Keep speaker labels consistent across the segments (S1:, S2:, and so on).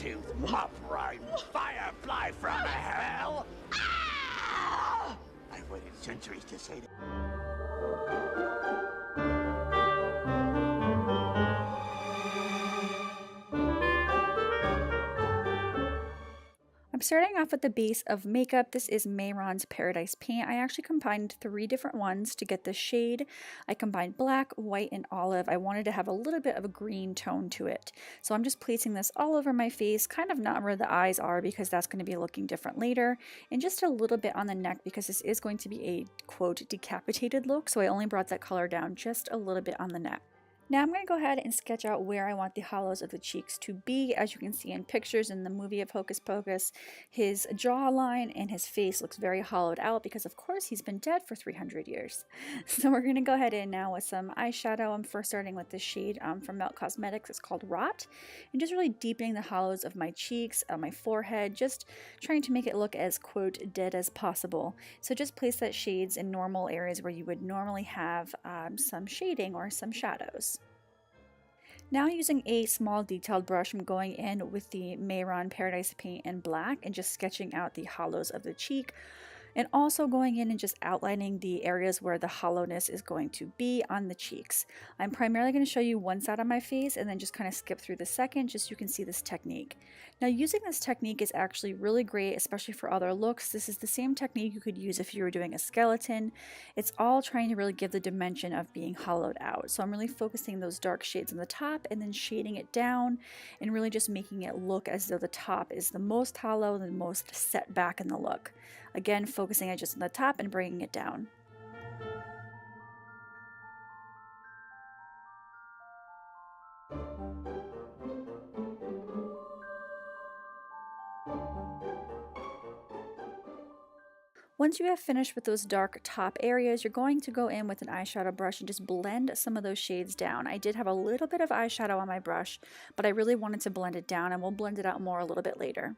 S1: saber-toothed, mop-riding firefly from hell! Ah! I've waited centuries to say that.
S2: I'm starting off with the base of makeup. This is Mehron's Paradise paint. I actually combined 3 different ones to get the shade. I combined black, white, and olive. I wanted to have a little bit of a green tone to it. So I'm just placing this all over my face, kind of not where the eyes are because that's going to be looking different later, and just a little bit on the neck because this is going to be a, quote, decapitated look. So I only brought that color down just a little bit on the neck. Now I'm going to go ahead and sketch out where I want the hollows of the cheeks to be. As you can see in pictures in the movie of Hocus Pocus, his jawline and his face looks very hollowed out because of course he's been dead for 300 years. So we're going to go ahead in now with some eyeshadow. I'm first starting with this shade from Melt Cosmetics. It's called Rott. And just really deepening the hollows of my cheeks, my forehead, just trying to make it look as, quote, dead as possible. So just place that shades in normal areas where you would normally have some shading or some shadows. Now using a small detailed brush, I'm going in with the Mehron Paradise paint in black and just sketching out the hollows of the cheek. And also going in and just outlining the areas where the hollowness is going to be on the cheeks. I'm primarily going to show you one side of my face and then just kind of skip through the second just so you can see this technique. Now using this technique is actually really great, especially for other looks. This is the same technique you could use if you were doing a skeleton. It's all trying to really give the dimension of being hollowed out. So I'm really focusing those dark shades on the top and then shading it down and really just making it look as though the top is the most hollow, the most set back in the look. Again, focusing it just on the top and bringing it down. Once you have finished with those dark top areas, you're going to go in with an eyeshadow brush and just blend some of those shades down. I did have a little bit of eyeshadow on my brush, but I really wanted to blend it down, and we'll blend it out more a little bit later.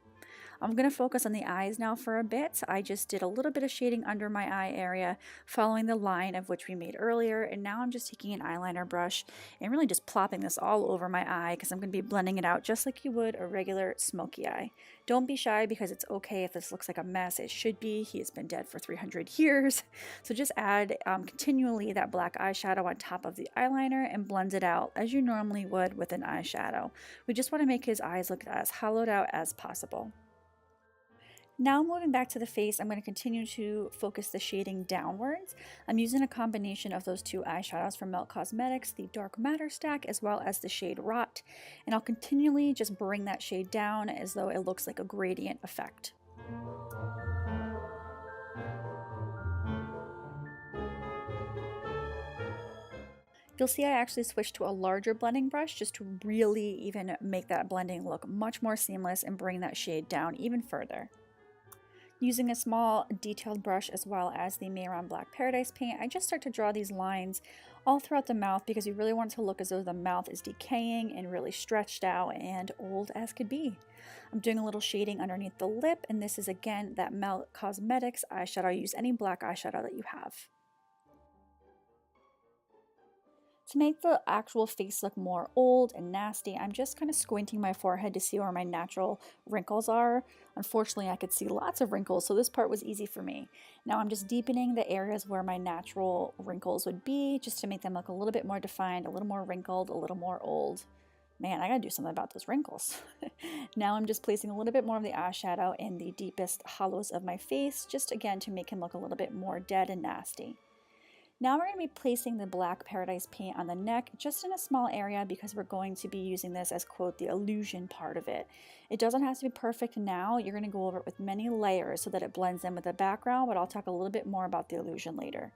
S2: I'm going to focus on the eyes now for a bit. I just did a little bit of shading under my eye area, following the line of which we made earlier, and now I'm just taking an eyeliner brush and really just plopping this all over my eye because I'm going to be blending it out just like you would a regular smoky eye. Don't be shy because it's okay if this looks like a mess. It should be. He has been dead for 300 years. So just add continually that black eyeshadow on top of the eyeliner and blend it out as you normally would with an eyeshadow. We just want to make his eyes look as hollowed out as possible. Now moving back to the face, I'm going to continue to focus the shading downwards. I'm using a combination of those 2 eyeshadows from Melt Cosmetics, the Dark Matter stack, as well as the shade Rott. And I'll continually just bring that shade down as though it looks like a gradient effect. You'll see I actually switched to a larger blending brush just to really even make that blending look much more seamless and bring that shade down even further. Using a small detailed brush as well as the Mehron Black Paradise paint, I just start to draw these lines all throughout the mouth because we really want it to look as though the mouth is decaying and really stretched out and old as could be. I'm doing a little shading underneath the lip, and this is again that Melt Cosmetics eyeshadow. Use any black eyeshadow that you have. To make the actual face look more old and nasty, I'm just kind of squinting my forehead to see where my natural wrinkles are. Unfortunately, I could see lots of wrinkles, so this part was easy for me. Now I'm just deepening the areas where my natural wrinkles would be, just to make them look a little bit more defined, a little more wrinkled, a little more old. Man, I gotta do something about those wrinkles. Now I'm just placing a little bit more of the eyeshadow in the deepest hollows of my face, just again to make him look a little bit more dead and nasty. Now we're going to be placing the Black Paradise paint on the neck just in a small area because we're going to be using this as, quote, the illusion part of it. It doesn't have to be perfect now. You're going to go over it with many layers so that it blends in with the background, but I'll talk a little bit more about the illusion later.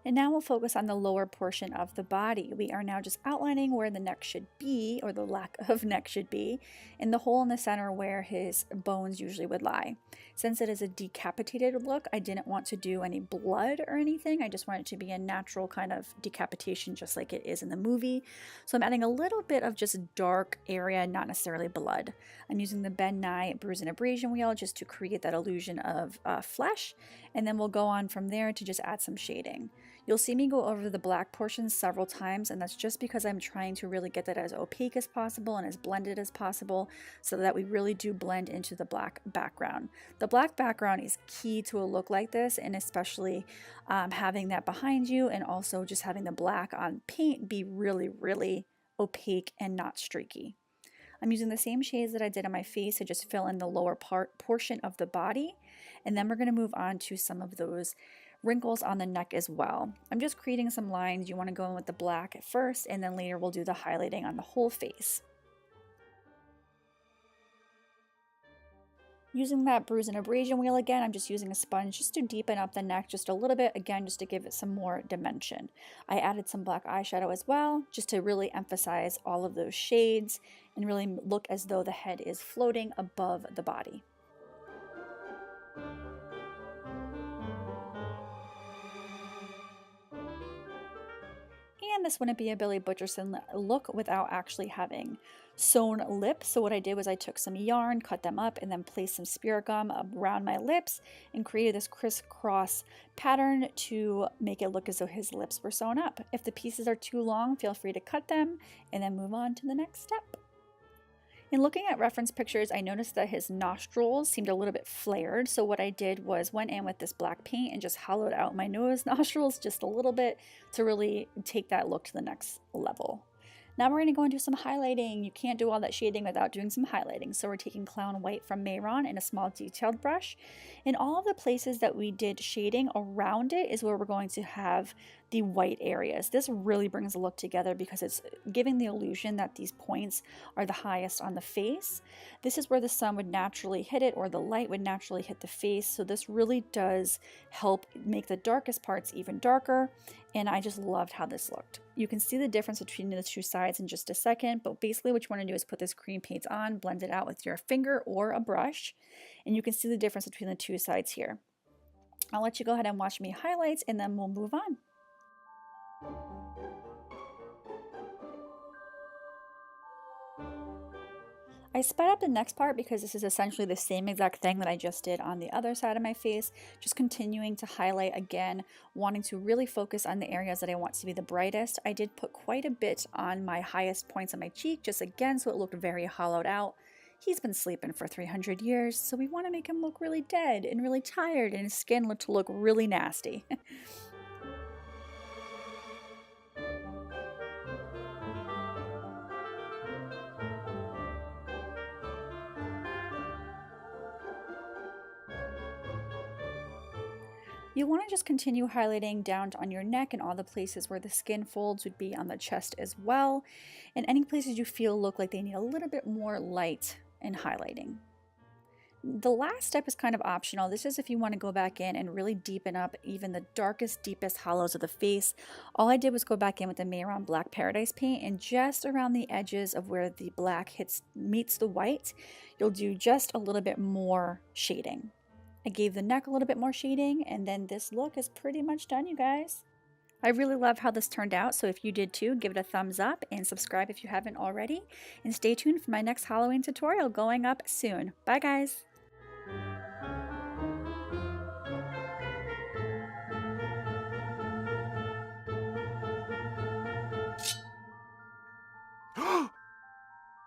S2: And now we'll focus on the lower portion of the body. We are now just outlining where the neck should be, or the lack of neck should be, and the hole in the center where his bones usually would lie. Since it is a decapitated look, I didn't want to do any blood or anything. I just want it to be a natural kind of decapitation just like it is in the movie. So I'm adding a little bit of just dark area, not necessarily blood. I'm using the Nye Bruise Abrasion wheel just to create that illusion of flesh, and then we'll go on from there to just add some shading. You'll see me go over the black portions several times, and that's just because I'm trying to really get that as opaque as possible and as blended as possible so that we really do blend into the black background. The black background is key to a look like this, and especially having that behind you and also just having the black on paint be really, really opaque and not streaky. I'm using the same shades that I did on my face to just fill in the lower portion of the body, and then we're going to move on to some of those wrinkles on the neck as well. I'm just creating some lines. You want to go in with the black at first, and then later we'll do the highlighting on the whole face. Using that Bruise and Abrasion wheel again, I'm just using a sponge just to deepen up the neck just a little bit, again, just to give it some more dimension. I added some black eyeshadow as well, just to really emphasize all of those shades and really look as though the head is floating above the body. And this wouldn't be a Billy Butcherson look without actually having sewn lips. So what I did was I took some yarn, cut them up, and then placed some spirit gum around my lips and created this crisscross pattern to make it look as though his lips were sewn up. If the pieces are too long, feel free to cut them and then move on to the next step. In looking at reference pictures, I noticed that his nostrils seemed a little bit flared. So what I did was went in with this black paint and just hollowed out my nose nostrils just a little bit to really take that look to the next level. Now we're going to go and do some highlighting. You can't do all that shading without doing some highlighting. So we're taking Clown White from Mehron in a small detailed brush. In all of the places that we did shading around it is where we're going to have the white areas. This really brings the look together because it's giving the illusion that these points are the highest on the face. This is where the sun would naturally hit it or the light would naturally hit the face. So this really does help make the darkest parts even darker. And I just loved how this looked. You can see the difference between the two sides in just a second, but basically what you want to do is put this cream paint on, blend it out with your finger or a brush, and you can see the difference between the two sides here. I'll let you go ahead and watch me highlights and then we'll move on. I sped up the next part because this is essentially the same exact thing that I just did on the other side of my face, just continuing to highlight again, wanting to really focus on the areas that I want to be the brightest. I did put quite a bit on my highest points on my cheek, just again so it looked very hollowed out. He's been sleeping for 300 years, so we want to make him look really dead and really tired and his skin to look really nasty. You want to just continue highlighting down on your neck and all the places where the skin folds would be on the chest as well, and any places you feel look like they need a little bit more light in highlighting. The last step is kind of optional. This is if you want to go back in and really deepen up even the darkest, deepest hollows of the face. All I did was go back in with the Mehron Black Paradise paint, and just around the edges of where the black meets the white, you'll do just a little bit more shading. I gave the neck a little bit more shading, and then this look is pretty much done, you guys. I really love how this turned out, so if you did too, give it a thumbs up and subscribe if you haven't already. And stay tuned for my next Halloween tutorial going up soon. Bye, guys!